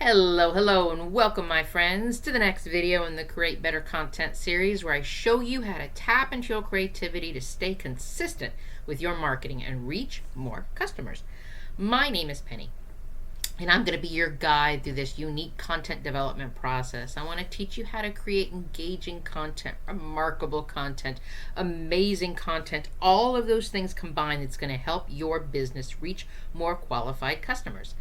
Hello, and welcome, my friends, to the next video in the Create Better Content series, where I show you how to tap into your creativity to stay consistent with your marketing and reach more customers. My name is Penny, and I'm going to be your guide through this unique content development process. I want to teach you how to create engaging content, remarkable content, amazing content, all of those things combined that's going to help your business reach more qualified customers.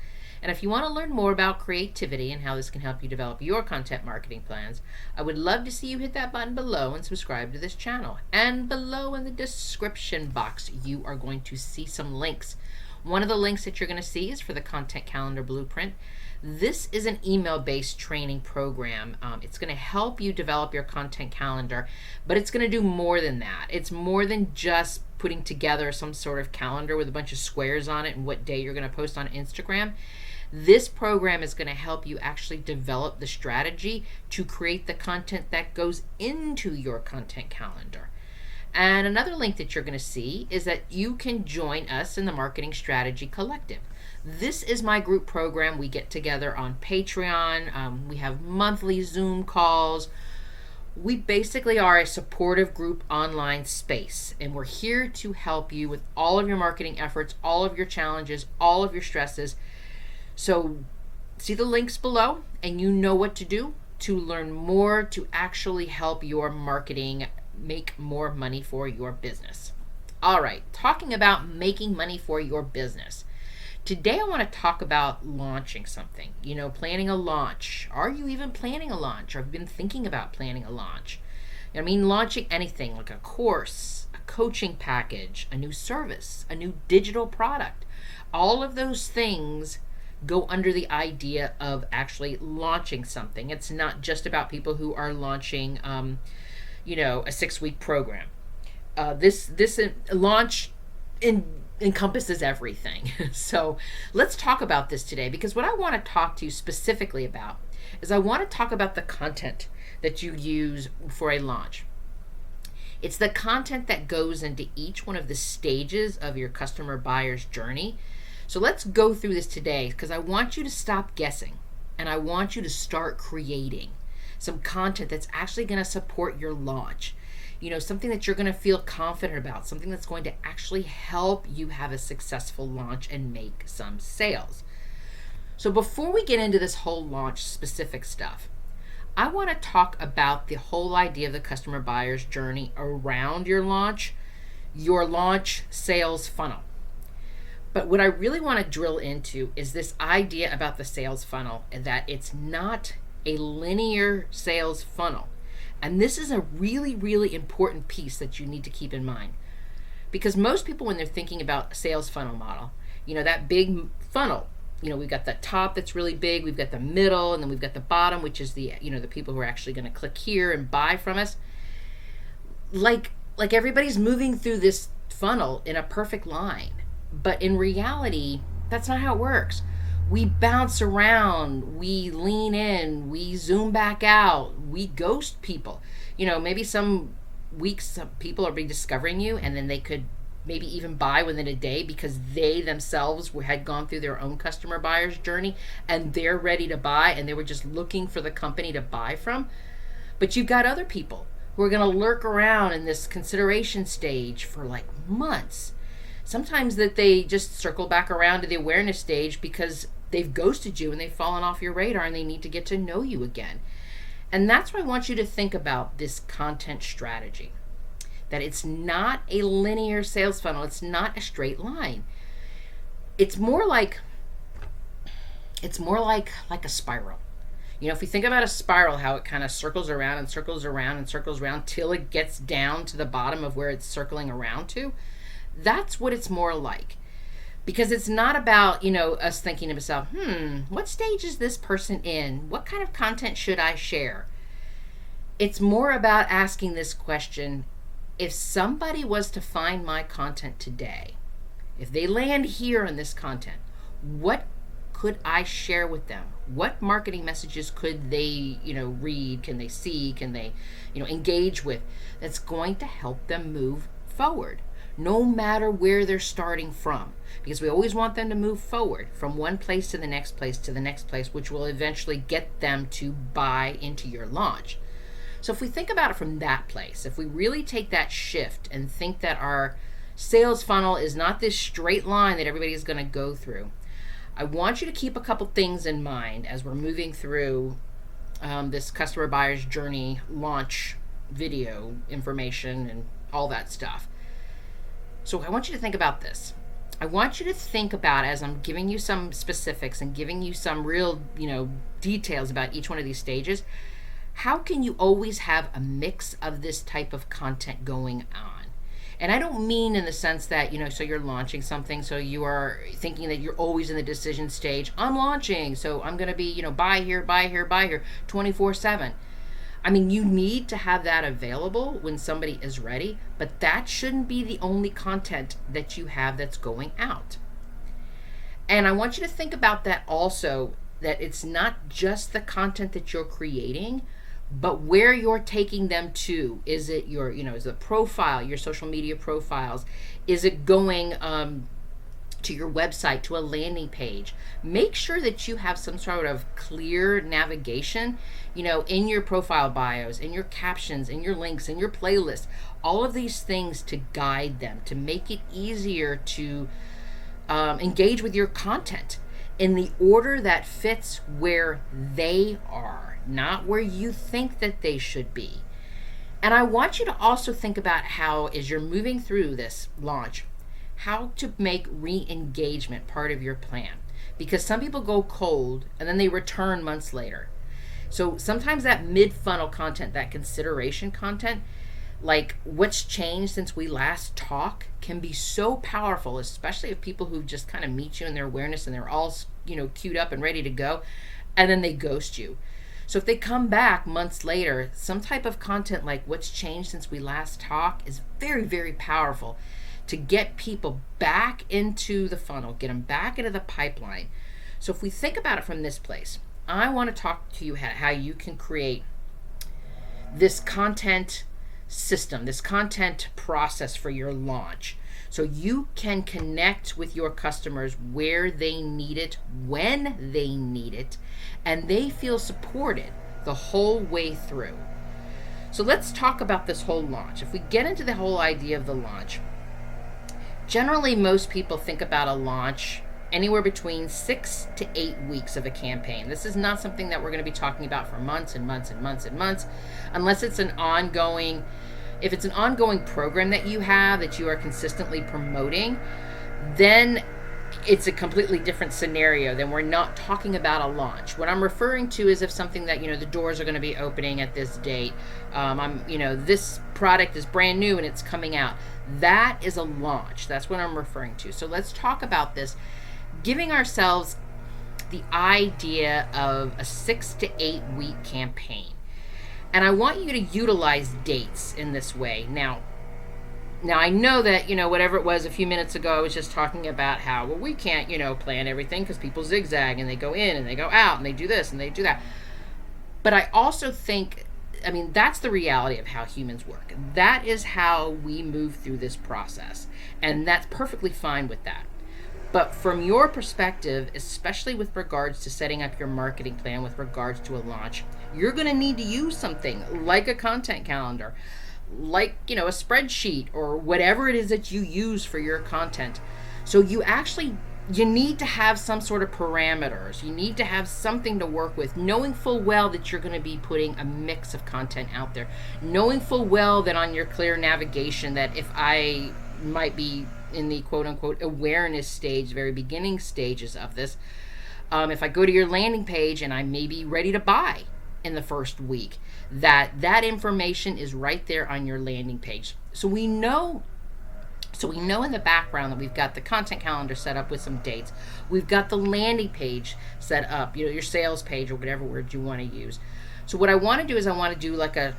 And if you want to learn more about creativity and how this can help you develop your content marketing plans, I would love to see you hit that button below and subscribe to this channel. And below in the description box, you are going to see some links. One of the links that you're going to see is for the Content Calendar Blueprint. This is an email-based training program. It's going to help you develop your content calendar, but it's going to do more than that. It's more than just putting together some sort of calendar with a bunch of squares on it and what day you're going to post on Instagram. This program is going to help you actually develop the strategy to create the content that goes into your content calendar. And another link that you're going to see is that you can join us in the Marketing Strategy Collective. This is my group program. We get together on Patreon. We have monthly Zoom calls. We basically are a supportive group online space, and we're here to help you with all of your marketing efforts, all of your challenges, all of your stresses. So see the links below, and you know what to do to learn more to actually help your marketing make more money for your business. All right, talking about making money for your business. Today I want to talk about launching something, planning a launch. Are you even planning a launch, or have you been thinking about planning a launch? I mean, launching anything like a course, a coaching package, a new service, a new digital product. All of those things go under the idea of actually launching something. It's not just about people who are launching, a 6-week program. This launch encompasses everything. So let's talk about this today, because what I want to talk to you specifically about is I want to talk about the content that you use for a launch. It's the content that goes into each one of the stages of your customer buyer's journey. So let's go through this today, because I want you to stop guessing and I want you to start creating some content that's actually going to support your launch. Something that you're going to feel confident about, something that's going to actually help you have a successful launch and make some sales. So before we get into this whole launch specific stuff, I want to talk about the whole idea of the customer buyer's journey around your launch sales funnel. But what I really want to drill into is this idea about the sales funnel, and that it's not a linear sales funnel. And this is a really, really important piece that you need to keep in mind. Because most people, when they're thinking about a sales funnel model, that big funnel, we've got the top that's really big, we've got the middle, and then we've got the bottom, which is the people who are actually going to click here and buy from us. Like everybody's moving through this funnel in a perfect line. But in reality, that's not how it works. We bounce around, we lean in, we zoom back out, we ghost people. Maybe some weeks some people are rediscovering you, and then they could maybe even buy within a day because they themselves had gone through their own customer buyer's journey and they're ready to buy, and they were just looking for the company to buy from. But you've got other people who are going to lurk around in this consideration stage for like months. Sometimes that they just circle back around to the awareness stage because they've ghosted you and they've fallen off your radar and they need to get to know you again. And that's why I want you to think about this content strategy. That it's not a linear sales funnel. It's not a straight line. It's more like a spiral. If you think about a spiral, how it kind of circles around and circles around and circles around till it gets down to the bottom of where it's circling around to. That's what it's more like. Because it's not about, us thinking to ourselves, what stage is this person in? What kind of content should I share? It's more about asking this question: if somebody was to find my content today, if they land here in this content, what could I share with them? What marketing messages could they, read? Can they see? Can they, engage with? That's going to help them move forward. no matter where they're starting from, because we always want them to move forward from one place to the next place to the next place, which will eventually get them to buy into your launch. So if we think about it from that place, if we really take that shift and think that our sales funnel is not this straight line that everybody is going to go through, I want you to keep a couple things in mind as we're moving through this customer buyer's journey launch video information and all that stuff. So I want you to think about this. I want you to think about, as I'm giving you some specifics and giving you some real, details about each one of these stages, how can you always have a mix of this type of content going on? And I don't mean in the sense that, so you're launching something, so you are thinking that you're always in the decision stage. I'm launching, so I'm going to be, buy here, 24/7. I mean, you need to have that available when somebody is ready, but that shouldn't be the only content that you have that's going out. And I want you to think about that also, that it's not just the content that you're creating, but where you're taking them to. Is it your, is it profile, your social media profiles? Is it going to your website, to a landing page? Make sure that you have some sort of clear navigation, in your profile bios, in your captions, in your links, in your playlist, all of these things to guide them, to make it easier to engage with your content in the order that fits where they are, not where you think that they should be. And I want you to also think about how, as you're moving through this launch, how to make re-engagement part of your plan. Because some people go cold and then they return months later. So sometimes that mid-funnel content, that consideration content, like what's changed since we last talked, can be so powerful, especially if people who just kind of meet you in their awareness and they're all, queued up and ready to go, and then they ghost you. So if they come back months later, some type of content like what's changed since we last talked is very, very powerful to get people back into the funnel, get them back into the pipeline. So if we think about it from this place, I want to talk to you how you can create this content system, this content process for your launch, so you can connect with your customers where they need it, when they need it, and they feel supported the whole way through. So let's talk about this whole launch. If we get into the whole idea of the launch, generally most people think about a launch anywhere between 6 to 8 weeks of a campaign. This is not something that we're going to be talking about for months and months and months and months, unless it's an ongoing, if it's an ongoing program that you have that you are consistently promoting, then it's a completely different scenario. Then we're not talking about a launch. What I'm referring to is if something that, the doors are going to be opening at this date. This product is brand new and it's coming out. That is a launch. That's what I'm referring to. So let's talk about this, giving ourselves the idea of a 6 to 8 week campaign. And I want you to utilize dates in this way. Now I know that, whatever it was a few minutes ago, I was just talking about how, we can't, plan everything because people zigzag and they go in and they go out and they do this and they do that. But I also think, that's the reality of how humans work. That is how we move through this process. And that's perfectly fine with that. But from your perspective, especially with regards to setting up your marketing plan with regards to a launch, you're going to need to use something like a content calendar, like, a spreadsheet or whatever it is that you use for your content. So you need to have some sort of parameters. You need to have something to work with, knowing full well that you're going to be putting a mix of content out there, knowing full well that on your clear navigation, that if I might be in the quote-unquote awareness stage, very beginning stages of this, if I go to your landing page and I may be ready to buy in the first week, that information is right there on your landing page. So we know in the background that we've got the content calendar set up with some dates. We've got the landing page set up, your sales page or whatever word you want to use. So what I want to do is I want to do like a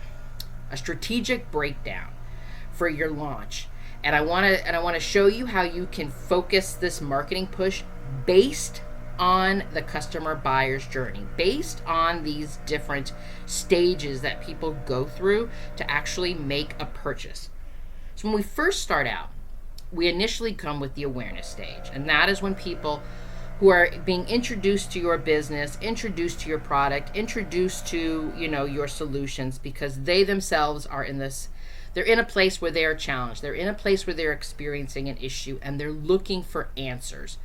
strategic breakdown for your launch. And I want to show you how you can focus this marketing push based on the customer buyer's journey, based on these different stages that people go through to actually make a purchase. So when we first start out, we initially come with the awareness stage, and that is when people who are being introduced to your business, introduced to your product, introduced to, your solutions, because they themselves are they're in a place where they are challenged. They're in a place where they're experiencing an issue and they're looking for answers.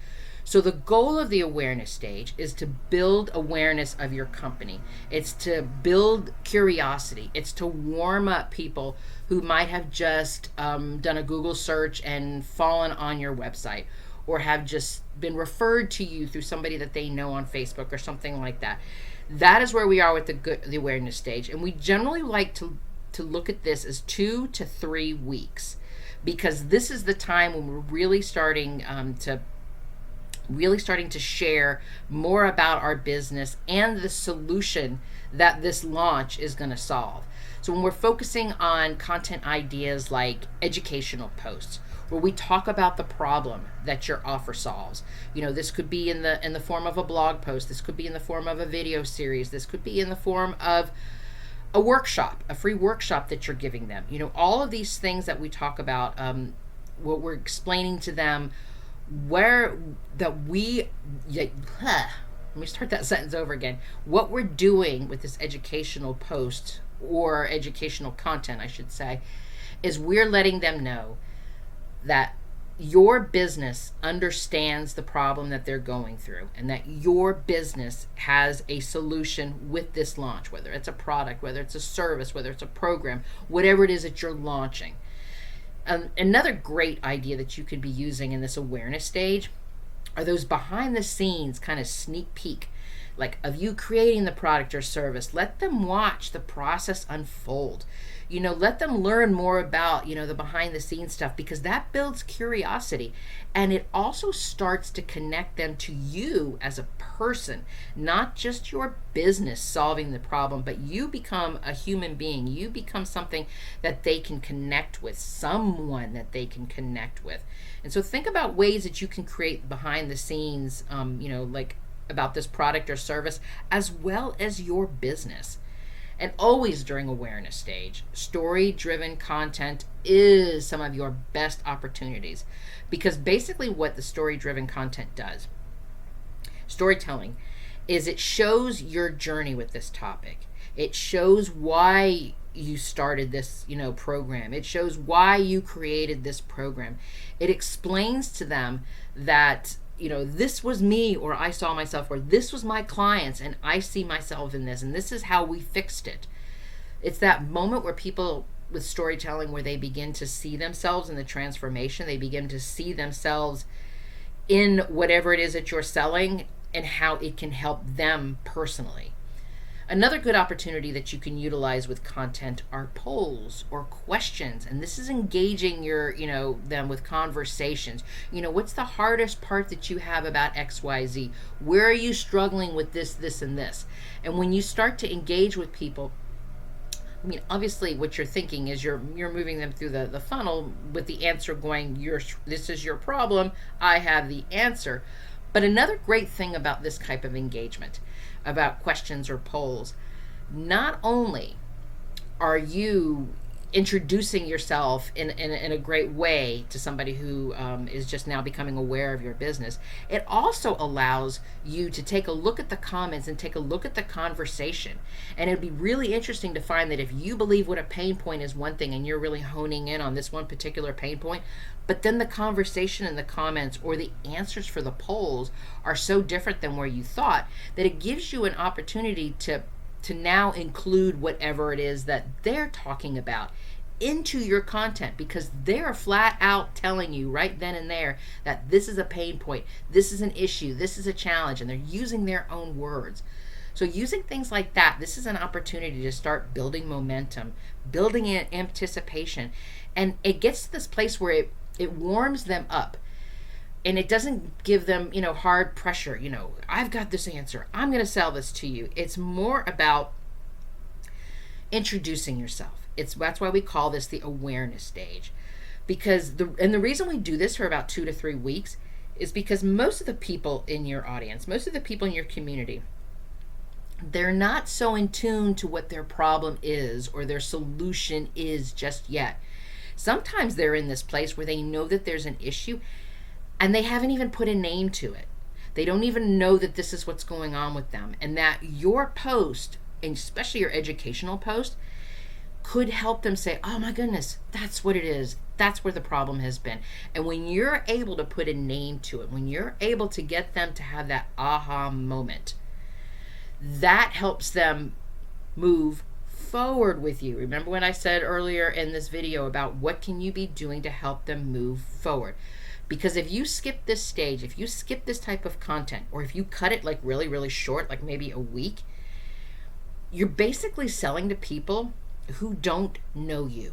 So the goal of the awareness stage is to build awareness of your company. It's to build curiosity. It's to warm up people who might have just done a Google search and fallen on your website, or have just been referred to you through somebody that they know on Facebook or something like that. That is where we are with the awareness stage. And we generally like to look at this as 2 to 3 weeks, because this is the time when we're really starting to share more about our business and the solution that this launch is going to solve. So when we're focusing on content ideas like educational posts, where we talk about the problem that your offer solves. This could be in the form of a blog post. This could be in the form of a video series. This could be in the form of a workshop, a free workshop that you're giving them. All of these things that we talk about, what we're explaining to them, let me start that sentence over again. What we're doing with this educational post, or educational content, I should say, is we're letting them know that your business understands the problem that they're going through, and that your business has a solution with this launch, whether it's a product, whether it's a service, whether it's a program, whatever it is that you're launching. Another great idea that you could be using in this awareness stage are those behind the scenes kind of sneak peek, like of you creating the product or service. Let them watch the process unfold. Let them learn more about, the behind the scenes stuff, because that builds curiosity, and it also starts to connect them to you as a person, not just your business solving the problem, but you become a human being. You become something that they can connect with, someone that they can connect with. And so think about ways that you can create behind the scenes, like about this product or service, as well as your business. And always during awareness stage, story-driven content is some of your best opportunities, because basically what the story-driven content does, storytelling, is it shows your journey with this topic. It shows why you started this, program. It shows why you created this program. It explains to them that this was me, or I saw myself, or this was my clients and I see myself in this, and this is how we fixed it. It's that moment where people with storytelling, where they begin to see themselves in the transformation. They begin to see themselves in whatever it is that you're selling, and how it can help them personally. Another good opportunity that you can utilize with content are polls or questions, and this is engaging them with conversations. What's the hardest part that you have about XYZ? Where are you struggling with this, and this? And when you start to engage with people, obviously what you're thinking is you're moving them through the funnel with the answer going, this is your problem, I have the answer. But another great thing about this type of engagement, about questions or polls, not only are you introducing yourself in a great way to somebody who is just now becoming aware of your business, it also allows you to take a look at the comments and take a look at the conversation. And it'd be really interesting to find that if you believe what a pain point is one thing, and you're really honing in on this one particular pain point, but then the conversation in the comments or the answers for the polls are so different than where you thought, that it gives you an opportunity to now include whatever it is that they're talking about into your content, because they're flat out telling you right then and there that this is a pain point, this is an issue, this is a challenge, and they're using their own words. So using things like that, this is an opportunity to start building momentum, building in anticipation, and it gets to this place where it warms them up. And it doesn't give them, hard pressure. I've got this answer, I'm going to sell this to you. It's more about introducing yourself. That's why we call this the awareness stage. Because the reason we do this for about 2 to 3 weeks is because most of the people in your audience, most of the people in your community, they're not so in tune to what their problem is or their solution is just yet. Sometimes they're in this place where they know that there's an issue and they haven't even put a name to it. They don't even know that this is what's going on with them, and that your post, and especially your educational post, could help them say, oh my goodness, that's what it is. That's where the problem has been. And when you're able to put a name to it, when you're able to get them to have that aha moment, that helps them move forward with you. Remember when I said earlier in this video about what can you be doing to help them move forward? Because if you skip this stage, if you skip this type of content, or if you cut it like really, really short, like maybe a week, you're basically selling to people who don't know you.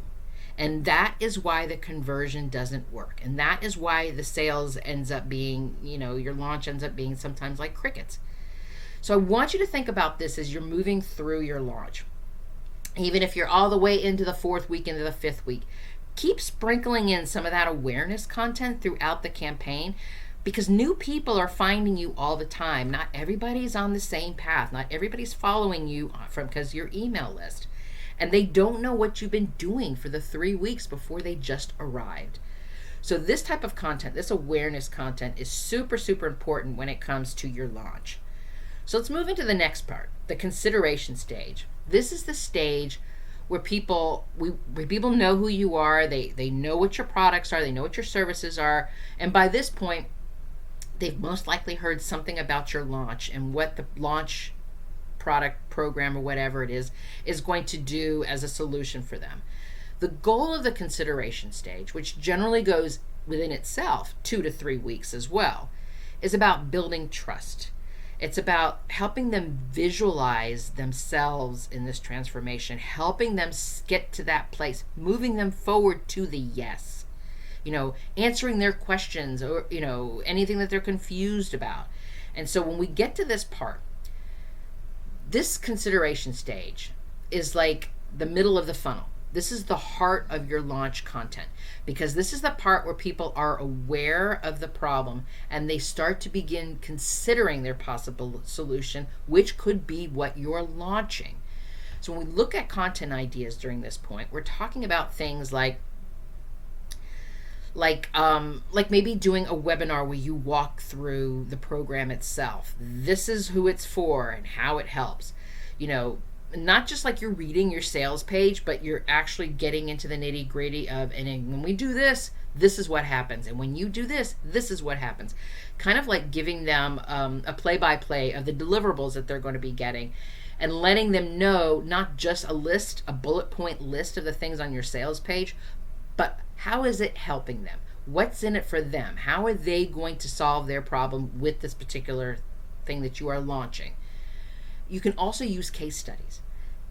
And that is why the conversion doesn't work. And that is why the sales ends up being, your launch ends up being sometimes like crickets. So I want you to think about this as you're moving through your launch. Even if you're all the way into the 4th week, into the 5th week, keep sprinkling in some of that awareness content throughout the campaign, because new people are finding you all the time. Not everybody's on the same path. Not everybody's following you because your email list. And they don't know what you've been doing for the 3 weeks before they just arrived. So this type of content, this awareness content, is super, super important when it comes to your launch. So let's move into the next part, the consideration stage. This is the stage where people know who you are, they know what your products are, they know what your services are, and by this point, they've most likely heard something about your launch and what the launch product, program, or whatever it is going to do as a solution for them. The goal of the consideration stage, which generally goes within itself 2 to 3 weeks as well, is about building trust. It's about helping them visualize themselves in this transformation, helping them get to that place, moving them forward to the yes, answering their questions or, anything that they're confused about. And so when we get to this part, this consideration stage is like the middle of the funnel. This is the heart of your launch content, because this is the part where people are aware of the problem and they start to begin considering their possible solution, which could be what you're launching. So when we look at content ideas during this point, we're talking about things like maybe doing a webinar where you walk through the program itself. This is who it's for and how it helps. Not just like you're reading your sales page, but you're actually getting into the nitty gritty of, and when we do this, this is what happens. And when you do this, this is what happens. Kind of like giving them a play-by-play of the deliverables that they're going to be getting, and letting them know not just a bullet point list of the things on your sales page, but how is it helping them? What's in it for them? How are they going to solve their problem with this particular thing that you are launching? You can also use case studies,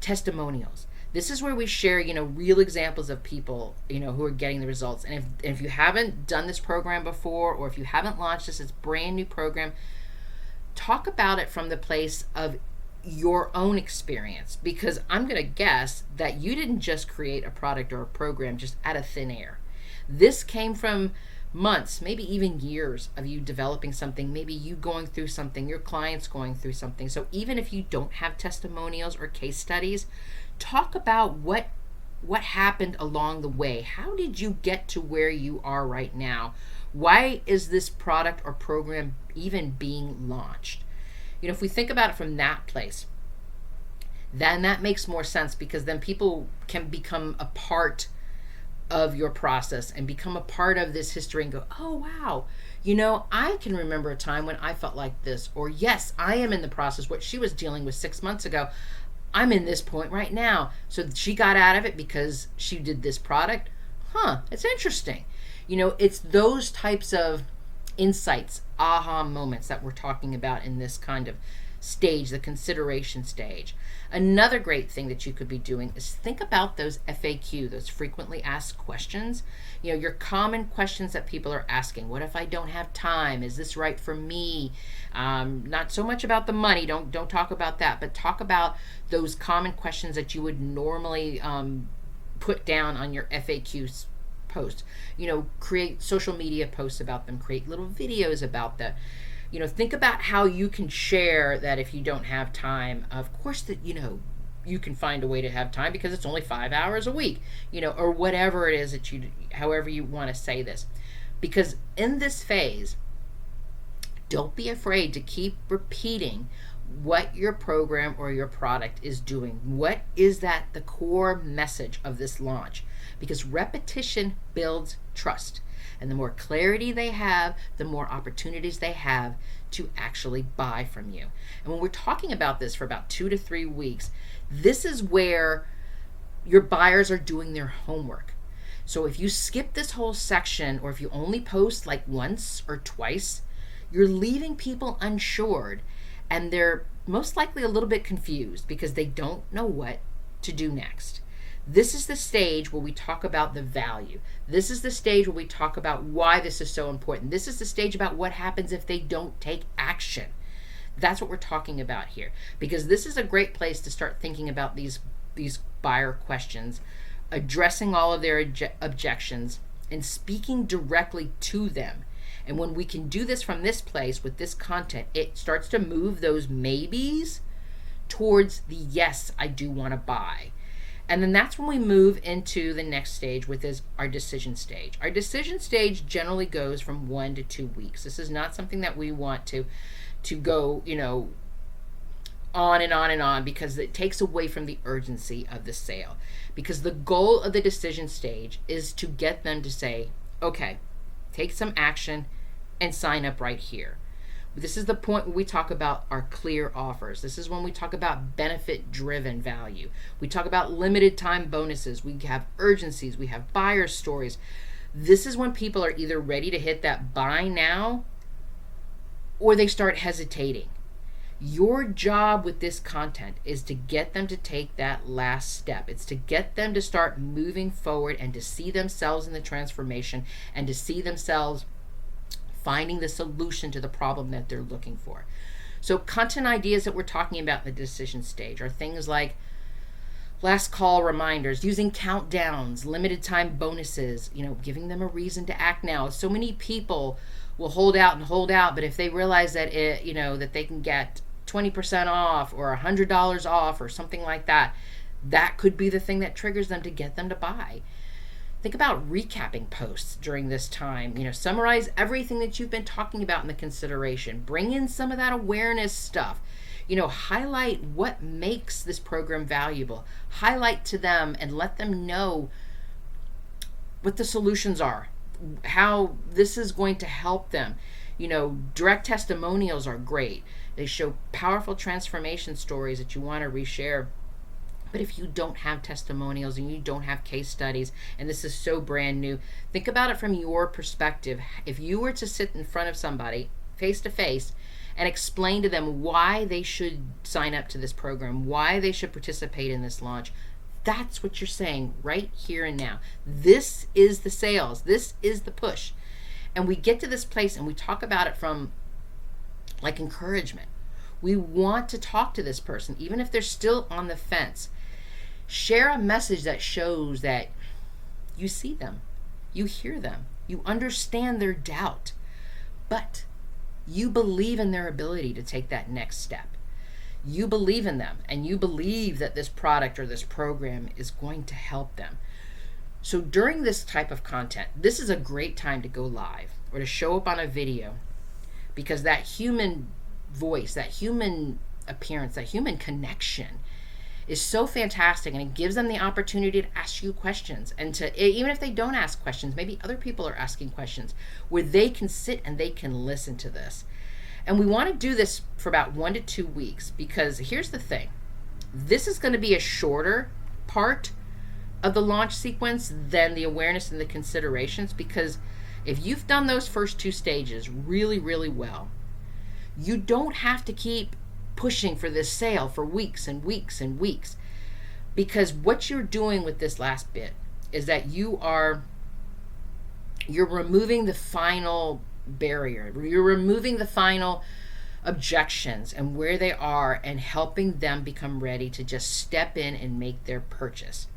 testimonials. This is where we share, real examples of people, who are getting the results. And if you haven't done this program before, or if you haven't launched this, it's a brand new program, talk about it from the place of your own experience, because I'm going to guess that you didn't just create a product or a program just out of thin air. This came from months, maybe even years of you developing something, maybe you going through something, your clients going through something. So even if you don't have testimonials or case studies, talk about what happened along the way. How did you get to where you are right now? Why is this product or program even being launched? If we think about it from that place, then that makes more sense, because then people can become a part of your process and become a part of this history and go, oh, wow, I can remember a time when I felt like this, or yes, I am in the process. What she was dealing with 6 months ago, I'm in this point right now. So she got out of it because she did this product. It's interesting. It's those types of insights, aha moments that we're talking about in this kind of stage, the consideration stage. Another great thing that you could be doing is think about those FAQ, those frequently asked questions. Your common questions that people are asking. What if I don't have time? Is this right for me? Not so much about the money. Don't talk about that, but talk about those common questions that you would normally put down on your FAQs post. Create social media posts about them, create little videos about that. Think about how you can share that if you don't have time. Of course, that you can find a way to have time because it's only 5 hours a week, or whatever it is that however you want to say this. Because in this phase, don't be afraid to keep repeating what your program or your product is doing. What is that the core message of this launch? Because repetition builds trust. And the more clarity they have, the more opportunities they have to actually buy from you. And when we're talking about this for about 2 to 3 weeks, this is where your buyers are doing their homework. So if you skip this whole section, or if you only post like once or twice, you're leaving people unsure, and they're most likely a little bit confused because they don't know what to do next. This is the stage where we talk about the value. This is the stage where we talk about why this is so important. This is the stage about what happens if they don't take action. That's what we're talking about here, because this is a great place to start thinking about these buyer questions, addressing all of their objections, and speaking directly to them. And when we can do this from this place with this content, it starts to move those maybes towards the yes, I do want to buy. And then that's when we move into the next stage, which is our decision stage. Our decision stage generally goes from 1 to 2 weeks. This is not something that we want to go, on and on and on, because it takes away from the urgency of the sale. Because the goal of the decision stage is to get them to say, okay, take some action and sign up right here. This is the point where we talk about our clear offers. This is when we talk about benefit-driven value. We talk about limited time bonuses. We have urgencies. We have buyer stories. This is when people are either ready to hit that buy now, or they start hesitating. Your job with this content is to get them to take that last step. It's to get them to start moving forward and to see themselves in the transformation, and to see themselves finding the solution to the problem that they're looking for. So content ideas that we're talking about in the decision stage are things like last call reminders, using countdowns, limited time bonuses, giving them a reason to act now. So many people will hold out, but if they realize that that they can get 20% off or $100 off or something like that, that could be the thing that triggers them to get them to buy. Think about recapping posts during this time. Summarize everything that you've been talking about in the consideration. Bring in some of that awareness stuff. Highlight what makes this program valuable. Highlight to them and let them know what the solutions are, how this is going to help them. Direct testimonials are great. They show powerful transformation stories that you want to reshare. But if you don't have testimonials and you don't have case studies, and this is so brand new, think about it from your perspective. If you were to sit in front of somebody face to face and explain to them why they should sign up to this program, why they should participate in this launch, that's what you're saying right here and now. This is the sales. This is the push. And we get to this place and we talk about it from like encouragement. We want to talk to this person, even if they're still on the fence. Share a message that shows that you see them, you hear them, you understand their doubt, but you believe in their ability to take that next step. You believe in them, and you believe that this product or this program is going to help them. So during this type of content, this is a great time to go live or to show up on a video, because that human voice, that human appearance, that human connection is so fantastic, and it gives them the opportunity to ask you questions, and to, even if they don't ask questions, maybe other people are asking questions, where they can sit and they can listen to this. And we want to do this for about 1 to 2 weeks, because here's the thing. This is going to be a shorter part of the launch sequence than the awareness and the considerations, because if you've done those first 2 stages really, really well, you don't have to keep pushing for this sale for weeks and weeks and weeks, because what you're doing with this last bit is that you're removing the final barrier. You're removing the final objections and where they are, and helping them become ready to just step in and make their purchase.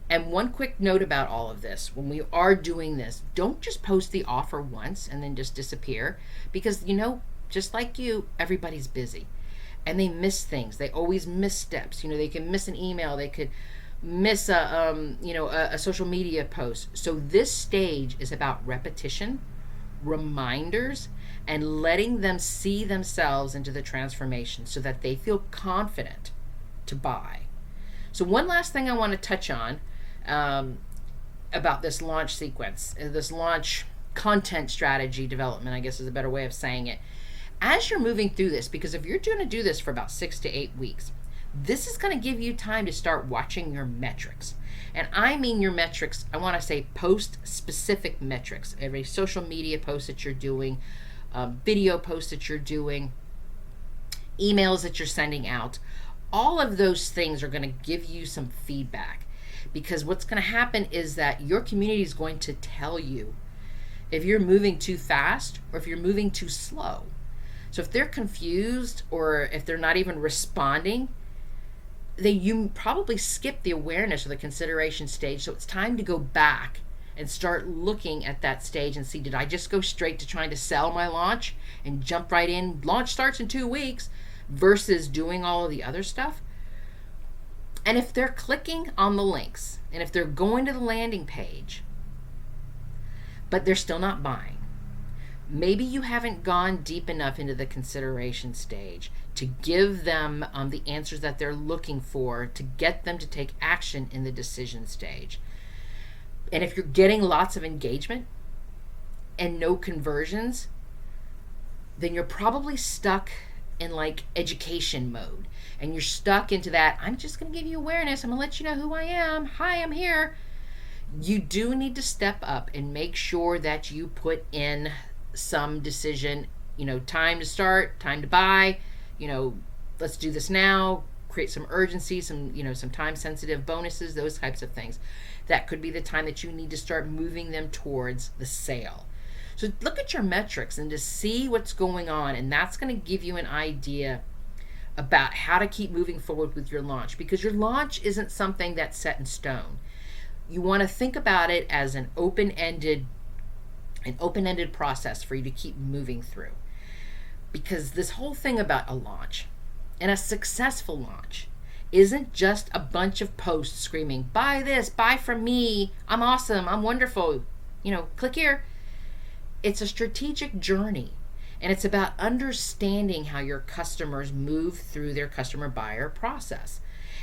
And one quick note about all of this: when we are doing this, don't just post the offer once and then just disappear, because just like you, everybody's busy. and they miss things. They always miss steps. They can miss an email. They could miss a social media post. So this stage is about repetition, reminders, and letting them see themselves into the transformation so that they feel confident to buy. So one last thing I want to touch on about this launch sequence, this launch content strategy development, I guess is a better way of saying it. As you're moving through this, because if you're going to do this for about 6 to 8 weeks, this is going to give you time to start watching your metrics. And I mean your metrics, I want to say post-specific metrics. Every social media post that you're doing, video posts that you're doing, emails that you're sending out, all of those things are going to give you some feedback. Because what's going to happen is that your community is going to tell you if you're moving too fast or if you're moving too slow. So if they're confused or if they're not even responding, you probably skipped the awareness or the consideration stage. So it's time to go back and start looking at that stage and see, did I just go straight to trying to sell my launch and jump right in? Launch starts in 2 weeks versus doing all of the other stuff. And if they're clicking on the links and if they're going to the landing page, but they're still not buying, maybe you haven't gone deep enough into the consideration stage to give them the answers that they're looking for to get them to take action in the decision stage. And if you're getting lots of engagement and no conversions, then you're probably stuck in like education mode. And you're stuck into that, I'm just going to give you awareness. I'm going to let you know who I am. Hi, I'm here. You do need to step up and make sure that you put in some decision, time to start, time to buy, let's do this now, create some urgency, some time sensitive bonuses, those types of things. That could be the time that you need to start moving them towards the sale. So look at your metrics and just see what's going on, and that's going to give you an idea about how to keep moving forward with your launch, because your launch isn't something that's set in stone. You want to think about it as an open-ended process for you to keep moving through. Because this whole thing about a launch and a successful launch isn't just a bunch of posts screaming, buy this, buy from me, I'm awesome, I'm wonderful, click here. It's a strategic journey, and it's about understanding how your customers move through their customer buyer process.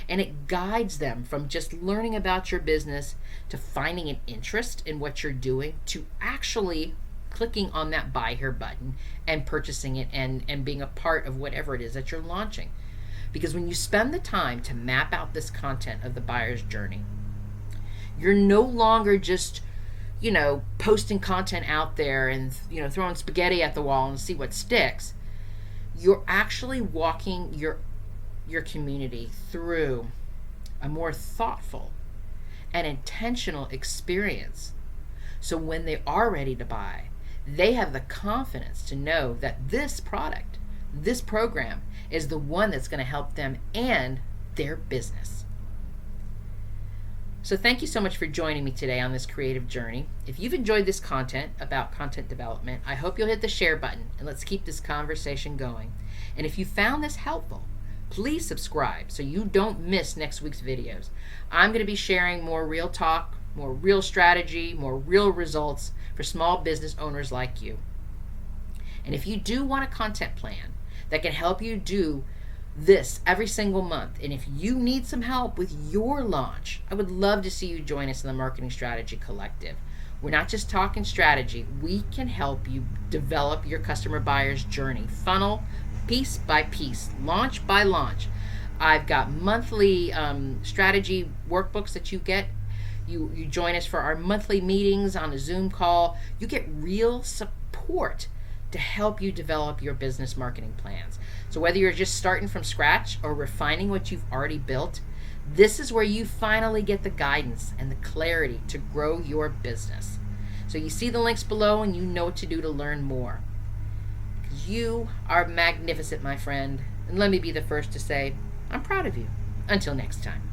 And it guides them from just learning about your business to finding an interest in what you're doing to actually clicking on that buy here button and purchasing it and being a part of whatever it is that you're launching. Because when you spend the time to map out this content of the buyer's journey, you're no longer just, posting content out there and, throwing spaghetti at the wall and see what sticks. You're actually walking your community through a more thoughtful and intentional experience. So when they are ready to buy, they have the confidence to know that this product, this program, is the one that's going to help them and their business. So thank you so much for joining me today on this creative journey. If you've enjoyed this content about content development, I hope you'll hit the share button and let's keep this conversation going. And if you found this helpful, please subscribe so you don't miss next week's videos. I'm going to be sharing more real talk, more real strategy, more real results for small business owners like you. And if you do want a content plan that can help you do this every single month, and if you need some help with your launch, I would love to see you join us in the Marketing Strategy Collective. We're not just talking strategy. We can help you develop your customer buyer's journey, funnel piece by piece, launch by launch. I've got monthly strategy workbooks that you get. You join us for our monthly meetings on a Zoom call. You get real support to help you develop your business marketing plans. So whether you're just starting from scratch or refining what you've already built, this is where you finally get the guidance and the clarity to grow your business. So you see the links below and you know what to do to learn more. Because you are magnificent, my friend. And let me be the first to say, I'm proud of you. Until next time.